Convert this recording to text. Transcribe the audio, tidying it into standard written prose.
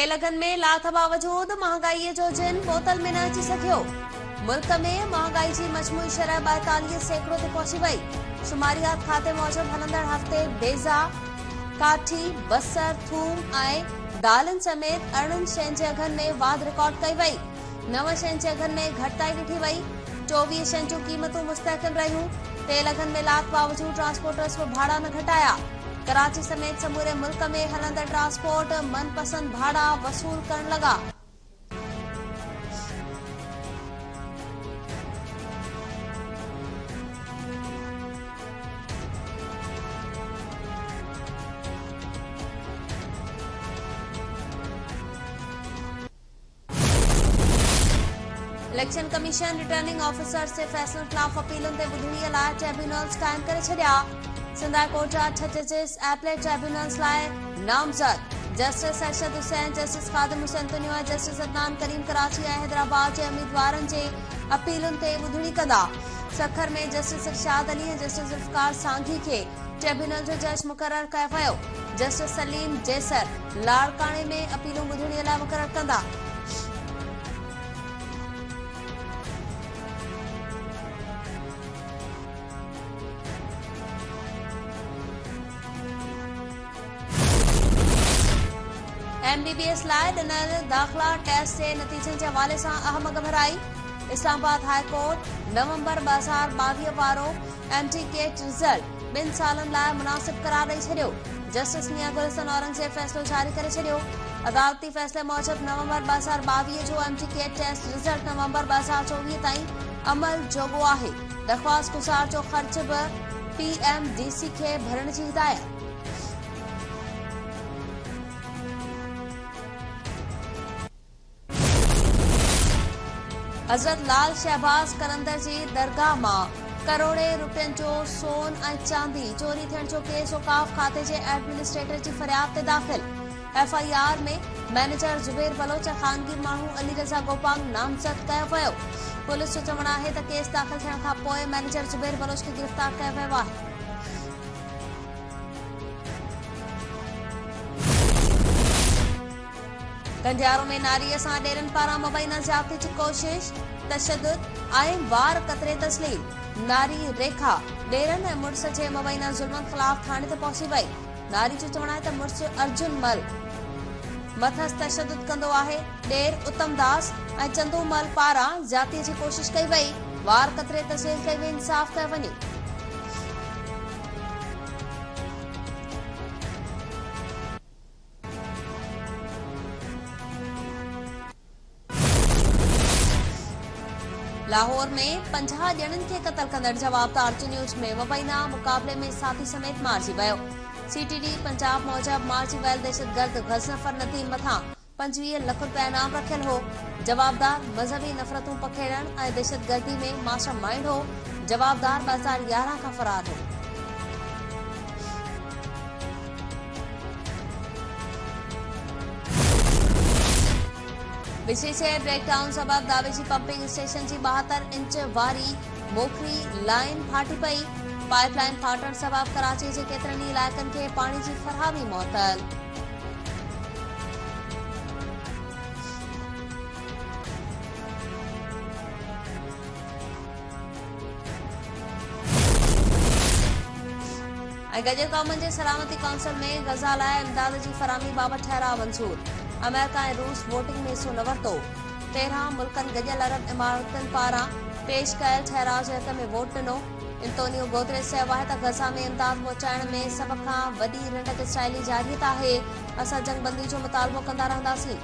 तेलगन में लाथ बावजूद महंगाई जो जिन बोतल में न अची सघियो। मुल्क में महंगाई की मजमूई शरह 42 सैकड़ों ते पहुंची वई। शुमारियात खाते मूजिब हलंदड़ हफ़्ते बेज़ा, काठी, बसर, थूम ऐं दालन समेत 18 शयुनि जे अघनि में वाध रिकॉर्ड कई वई। 9 शयुनि जे अघनि में घटिताई ॾिठी वई। 24 शयुनि जूं क़ीमतूं मुस्तहकिम रहियूं। तेल अघनि में लाथ बावजूद ट्रांसपोर्टर्स बि भाड़ा न घटाया। कराची समेत समूरे मुल्क में हलंदड़ ट्रांसपोर्ट मनपसंद भाड़ा वसूल करण लगा। इलेक्शन कमीशन रिटर्निंग ऑफिसर से फैसलों खिलाफ अपीलुनि ते ॿुधणीअ लाइ ट्रिब्यूनल्स काइम करे छॾिया। सिंध हाई कोर्ट जा 6 जजिस एपलेट ट्रिब्यूनल्स लाइ नामज़द। जस्टिस अरशद हुसैन, जस्टिस खादिम हुसैन तुनियो ऐं जस्टिस अदनान करीम कराची ऐं हैदराबाद जे उम्मीदवारनि जे अपीलुनि ते ॿुधणी कंदा। सखर में जस्टिस इरशाद अली ऐं जस्टिस ज़ुल्फ़िकार सांघी खे ट्रिब्यूनल जो जज मुक़रर कयो वियो। जस्टिस सलीम जैसर लाड़काणे में अपीलूं ॿुधणीअ लाइ मुक़रर कंदा। MBBS लाइ ॾिनल दाख़िला टेस्ट जे नतीजनि जे हवाले सां अहम घबराई। इस्लामाबाद हाई कोर्ट नवंबर 2022 वारो MTCAT रिज़ल्ट 2 सालनि लाइ मुनासिब करार ॾेई छॾियो। जस्टिस मियां गुलशन औरंगज़ेब फ़ैसिलो जारी करे छॾियो। अदालती फ़ैसिले मूजिब नवंबर 2022 जो MTCAT टेस्ट रिज़ल्ट नवंबर 2024 ताईं अमल जोॻो आहे। दरख़्वास्त गुज़ार जो ख़र्च बि PMDC खे भरण जी हिदायत। हज़रत लाल शहबाज कलंदर जी दरगाह मां करोड़े रुपयनि जो सोन ऐं चांदी चोरी थियण जो केस औकाफ खाते जे एडमिनिस्ट्रेटर जी फरियाद ते दाख़िल। FIR में मैनेजर ज़ुबैर बलोच ऐं ख़ानगी माण्हू अली रज़ा गोपाल नामज़द कयो वियो। पुलिस जो चवणु आहे त केस दाख़िल थियण खां पोइ मैनेजर ज़ुबैर बलोच खे गिरफ़्तार कयो वियो आहे। कंडियारो में नारीअ सां ॾेरनि पारां मुबैना ज़्यादती जी कोशिश, तशद्दुद ऐं वार क़तरे तस्लीम। नारी रेखा ॾेरनि ऐं मुड़िस जे मुबैना ज़ुल्मनि ख़िलाफ़ थाणे ते पहुची वई। नारी जो चवणु आहे त मुड़िस अर्जुन मल मथस तशद्दुद कंदो आहे। ॾेर उत्तम दास ऐं चंदू मल पारां ज़्यादतीअ जी कोशिश कई वई। वार क़तरे तस्लीम कई वई, इंसाफ़ कयो वञे। लाहौर में 50 ॼणनि खे क़तल कंदड़ जवाबदार जुन्यूज में मुबैना मुक़ाबले में साथी समेत मारिजी वियो। CTD पंजाब मूजिब मारिजी वियल दहशतगर्द गज़नफर नदीम मथां 25 लख रुपया इनाम रखियल हो। जवाबदार मज़हबी नफ़रतूं पखेड़ण ऐं दहशतगर्दी में मास्टर माइंड हो। जवाबदार 2011 खां फ़रार हो। बिजली जे ब्रेकडाउन सबब दावेजी पंपिंग स्टेशन जी 72 इंच वारी मोखरी लाइन फाटी पई। पाइपलाइन फाटण सबब कराची जे केतिरनि इलाइक़नि खे पाणी जी फरहामी मुअतल। ऐं गॾियल क़ौमुनि जे सलामती काउंसिल में गज़ा लाइ इमदाद जी फरहामी बाबति ठहराउ मंज़ूर। अमेरिका ऐं रूस वोटिंग में हिसो न वरितो। 13 मुल्कनि गॾियल अरब इमारतुनि पारां पेश कयल ठहराउ जे हक़ में वोट ॾिनो। एंटोनियो गुतेरेस चयो आहे त गज़ा में इमदाद पहुचाइण में सभ खां वॾी रंडक इसराइली जारियत आहे। असां जंगबंदी जो मुतालबो कंदा रहंदासीं।